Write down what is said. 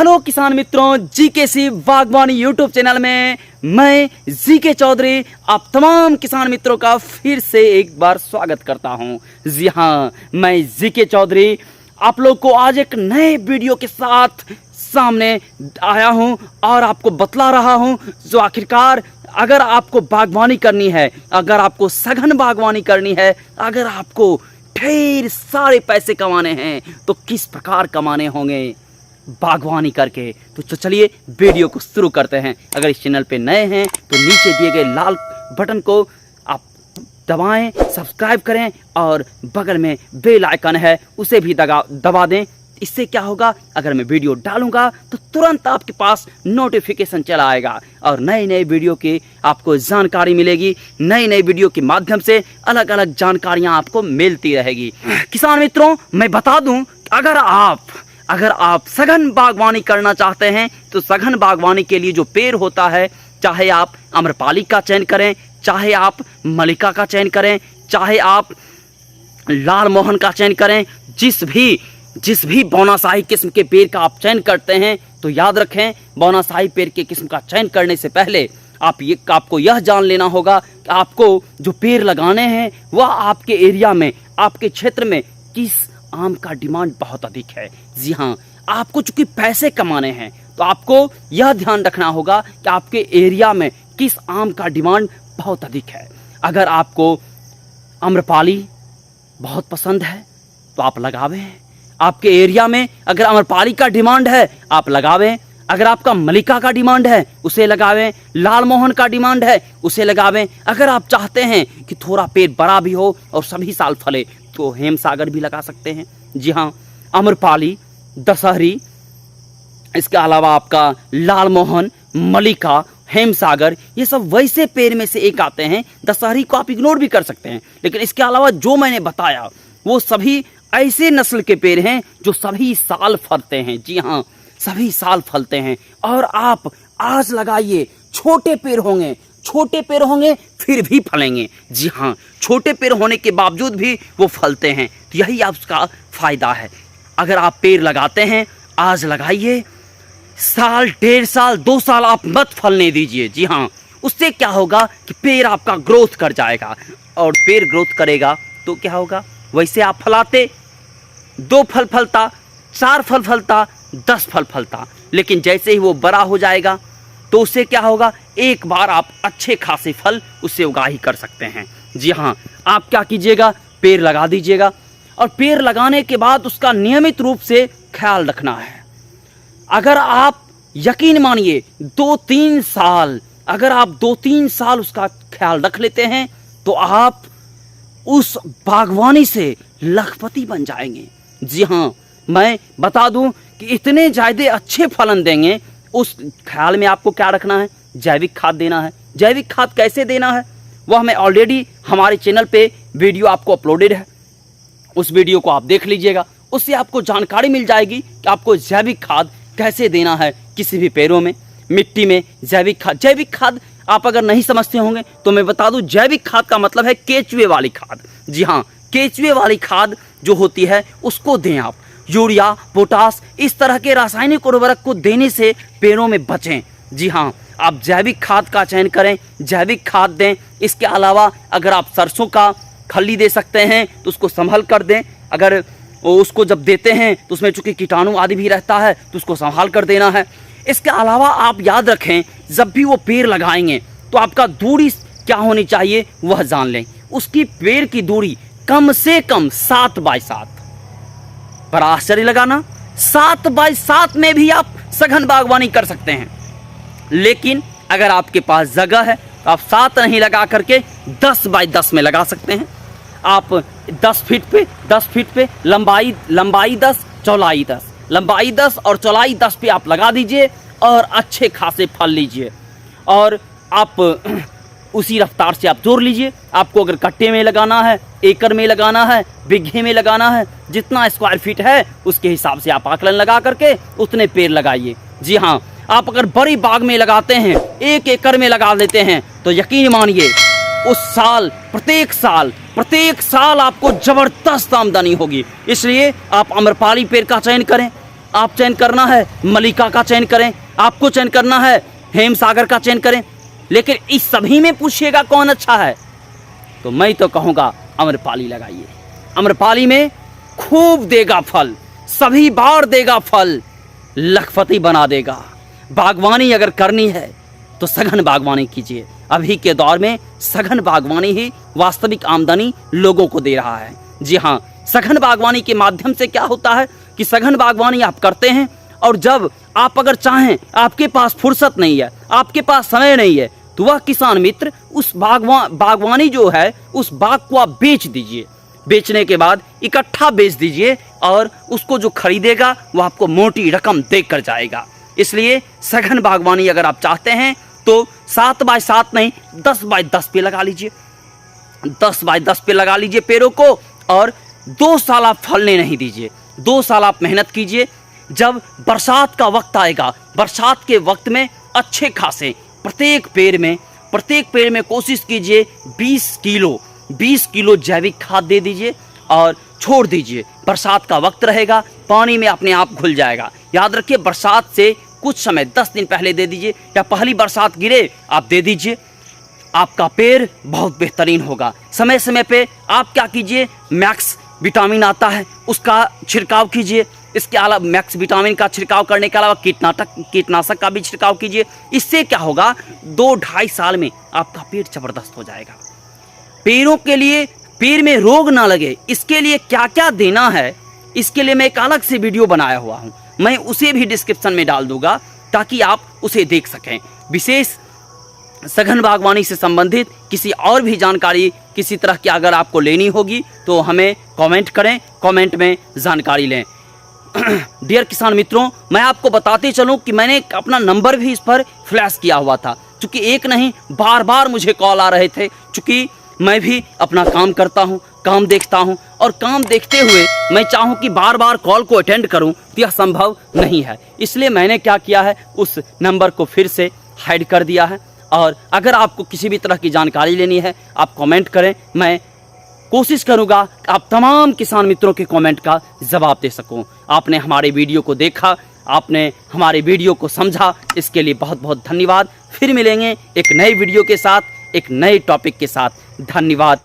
Hello किसान मित्रों, GK बागवानी यूट्यूब चैनल में मैं जीके चौधरी आप तमाम किसान मित्रों का फिर से एक बार स्वागत करता हूं। जी हां, मैं जीके चौधरी आप लोग को आज एक नए वीडियो के साथ सामने आया हूं और आपको बतला रहा हूं जो आखिरकार अगर आपको बागवानी करनी है, अगर आपको सघन बागवानी करनी है, अगर आपको ढेर सारे पैसे कमाने हैं तो किस प्रकार कमाने होंगे बागवानी करके। तो चलिए वीडियो को शुरू करते हैं। अगर इस चैनल पे नए हैं तो नीचे दिए गए लाल बटन को आप दबाएं, सब्सक्राइब करें और बगल में बेल आइकन है उसे भी दबा दें। इससे क्या होगा, अगर मैं वीडियो डालूंगा तो तुरंत आपके पास नोटिफिकेशन चला आएगा और नए नए वीडियो की आपको जानकारी मिलेगी। नए नए वीडियो के माध्यम से अलग अलग जानकारियां आपको मिलती रहेगी। किसान मित्रों, मैं बता दूं, अगर आप सघन बागवानी करना चाहते हैं तो सघन बागवानी के लिए जो पेड़ होता है, चाहे आप आम्रपाली का चयन करें, चाहे आप मल्लिका का चयन करें, चाहे आप लाल मोहन का चयन करें, जिस भी बोनासाई किस्म के पेड़ का आप चयन करते हैं, तो याद रखें बोनासाई पेड़ के किस्म का चयन करने से पहले आपको यह जान लेना होगा कि आपको जो पेड़ लगाने हैं वह आपके एरिया में, आपके क्षेत्र में किस आम का डिमांड बहुत अधिक है। जी हाँ, आपको चूंकि पैसे कमाने हैं तो आपको यह ध्यान रखना होगा कि आपके एरिया में किस आम का डिमांड बहुत अधिक है। अगर आपको आम्रपाली बहुत पसंद है तो आप लगावें, आपके एरिया में अगर आम्रपाली का डिमांड है आप लगावें, अगर आपका मल्लिका का डिमांड है उसे लगावें, लाल मोहन का डिमांड है उसे लगावें। अगर आप चाहते हैं कि थोड़ा पेड़ बड़ा भी हो और सभी साल फले तो हेमसागर भी लगा सकते हैं। जी हाँ, आम्रपाली, दशहरी, इसके अलावा आपका लाल मोहन, मल्लिका, हेमसागर, ये सब वैसे पेड़ में से एक आते हैं। दशहरी को आप इग्नोर भी कर सकते हैं, लेकिन इसके अलावा जो मैंने बताया वो सभी ऐसे नस्ल के पेड़ हैं जो सभी साल फलते हैं। जी हाँ, सभी साल फलते हैं और आप आज लगाइए, छोटे पेड़ होंगे फिर भी फलेंगे। जी हाँ, छोटे पेड़ होने के बावजूद भी वो फलते हैं, तो यही आपका फायदा है। अगर आप पेड़ लगाते हैं, आज लगाइए, साल, 1.5 साल, 2 साल आप मत फलने दीजिए। जी हाँ, उससे क्या होगा कि पेड़ आपका ग्रोथ कर जाएगा और पेड़ ग्रोथ करेगा तो क्या होगा, वैसे आप फलाते 2 फल फलता, 4 फल फलता, 10 फल फलता, लेकिन जैसे ही वो बड़ा हो जाएगा तो उससे क्या होगा, एक बार आप अच्छे खासे फल उससे उगा ही कर सकते हैं। जी हाँ, आप क्या कीजिएगा, पेड़ लगा दीजिएगा और पेड़ लगाने के बाद उसका नियमित रूप से ख्याल रखना है। अगर आप यकीन मानिए 2-3 साल, अगर आप 2-3 साल उसका ख्याल रख लेते हैं तो आप उस बागवानी से लखपति बन जाएंगे। जी हाँ, मैं बता दूं कि इतने ज़्यादा अच्छे फलन देंगे। उस ख्याल में आपको क्या रखना है, जैविक खाद देना है। जैविक खाद कैसे देना है वह हमें ऑलरेडी हमारे चैनल पे वीडियो आपको अपलोडेड है, उस वीडियो को आप देख लीजिएगा। उससे आपको जानकारी मिल जाएगी कि आपको जैविक खाद कैसे देना है। किसी भी पेड़ों में, मिट्टी में जैविक खाद आप अगर नहीं समझते होंगे तो मैं बता दूं, जैविक खाद का मतलब है केचुए वाली खाद। जी हाँ, केचुए वाली खाद जो होती है उसको दें आप। यूरिया, पोटास, इस तरह के रासायनिक उर्वरक को देने से पेड़ों में बचें। जी हाँ, आप जैविक खाद का चयन करें, जैविक खाद दें। इसके अलावा अगर आप सरसों का खल्ली दे सकते हैं तो उसको संभल कर दें। अगर उसको जब देते हैं तो उसमें चूंकि कीटाणु आदि भी रहता है तो उसको संभाल कर देना है। इसके अलावा आप याद रखें, जब भी वो पेड़ लगाएंगे तो आपका दूरी क्या होनी चाहिए वह जान लें। उसकी पेड़ की दूरी कम से कम 7 बाई 7। पर आश्चर्य लगाना, 7 बाई 7 में भी आप सघन बागवानी कर सकते हैं। लेकिन अगर आपके पास जगह है तो आप 7 नहीं लगा करके 10 बाई 10 में लगा सकते हैं। आप 10 फीट पे लंबाई 10, चौड़ाई 10, लंबाई 10 और चौड़ाई 10 पे आप लगा दीजिए और अच्छे खासे फल लीजिए। और आप उसी रफ्तार से आप जोड़ लीजिए। आपको अगर कट्टे में लगाना है, एकड़ में लगाना है, बिघे में लगाना है, जितना स्क्वायर फीट है उसके हिसाब से आप आकलन लगा करके उतने पेड़ लगाइए। जी हाँ, आप अगर बड़ी बाग में लगाते हैं, 1 एकड़ में लगा देते हैं तो यकीन मानिए उस साल, प्रत्येक साल आपको जबरदस्त आमदनी होगी। इसलिए आप आम्रपाली पेड़ का चयन करें, आप चयन करना है मलिका का चयन करें, आपको चयन करना है हेमसागर का चयन करें, लेकिन इस सभी में पूछिएगा कौन अच्छा है, तो मैं तो कहूँगा अम्रपाली लगाइए। अम्रपाली में खूब देगा फल, सभी बार देगा फल, लखपति बना देगा। बागवानी अगर करनी है तो सघन बागवानी कीजिए। अभी के दौर में सघन बागवानी ही वास्तविक आमदनी लोगों को दे रहा है। जी हाँ, सघन बागवानी के माध्यम से क्या होता है कि सघन बागवानी आप करते हैं और जब आप अगर चाहें, आपके पास फुर्सत नहीं है, आपके पास समय नहीं है, तो वह किसान मित्र उस बागवानी जो है उस बाग को आप बेच दीजिए। बेचने के बाद इकट्ठा बेच दीजिए और उसको जो खरीदेगा वो आपको मोटी रकम देकर जाएगा। इसलिए सघन बागवानी अगर आप चाहते हैं तो 7 बाय 7 नहीं 10 बाय 10 पे लगा लीजिए। 10 बाय 10 पे लगा लीजिए पेड़ों को और 2 साल आप फलने नहीं दीजिए। 2 साल आप मेहनत कीजिए। जब बरसात का वक्त आएगा, बरसात के वक्त में अच्छे खासे प्रत्येक पेड़ में कोशिश कीजिए 20 किलो जैविक खाद दे दीजिए और छोड़ दीजिए। बरसात का वक्त रहेगा, पानी में अपने आप घुल जाएगा। याद रखिए, बरसात से कुछ समय 10 दिन पहले दे दीजिए या पहली बरसात गिरे आप दे दीजिए। आपका पेड़ बहुत बेहतरीन होगा। समय समय पे आप क्या कीजिए, मैक्स विटामिन आता है उसका छिड़काव कीजिए। इसके अलावा मैक्स विटामिन का छिड़काव करने के अलावा कीटनाशक का भी छिड़काव कीजिए। इससे क्या होगा, 2-2.5 साल में आपका पेड़ जबरदस्त हो जाएगा। पेड़ों के लिए, पेड़ में रोग ना लगे, इसके लिए क्या क्या देना है, इसके लिए मैं एक अलग से वीडियो बनाया हुआ हूँ। मैं उसे भी डिस्क्रिप्शन में डाल दूंगा ताकि आप उसे देख सकें। विशेष सघन बागवानी से संबंधित किसी और भी जानकारी किसी तरह की अगर आपको लेनी होगी तो हमें कमेंट करें, कमेंट में जानकारी लें। डियर किसान मित्रों, मैं आपको बताते चलूं कि मैंने अपना नंबर भी इस पर फ्लैश किया हुआ था, क्योंकि एक नहीं बार बार मुझे कॉल आ रहे थे। क्योंकि मैं भी अपना काम करता हूं, काम देखता हूं और काम देखते हुए मैं चाहूं कि बार बार कॉल को अटेंड करूं तो यह संभव नहीं है। इसलिए मैंने क्या किया है, उस नंबर को फिर से हाइड कर दिया है। और अगर आपको किसी भी तरह की जानकारी लेनी है आप कमेंट करें, मैं कोशिश करूंगा कि आप तमाम किसान मित्रों के कमेंट का जवाब दे सकूं। आपने हमारे वीडियो को देखा, आपने हमारे वीडियो को समझा, इसके लिए बहुत बहुत धन्यवाद। फिर मिलेंगे एक नए वीडियो के साथ, एक नए टॉपिक के साथ। धन्यवाद।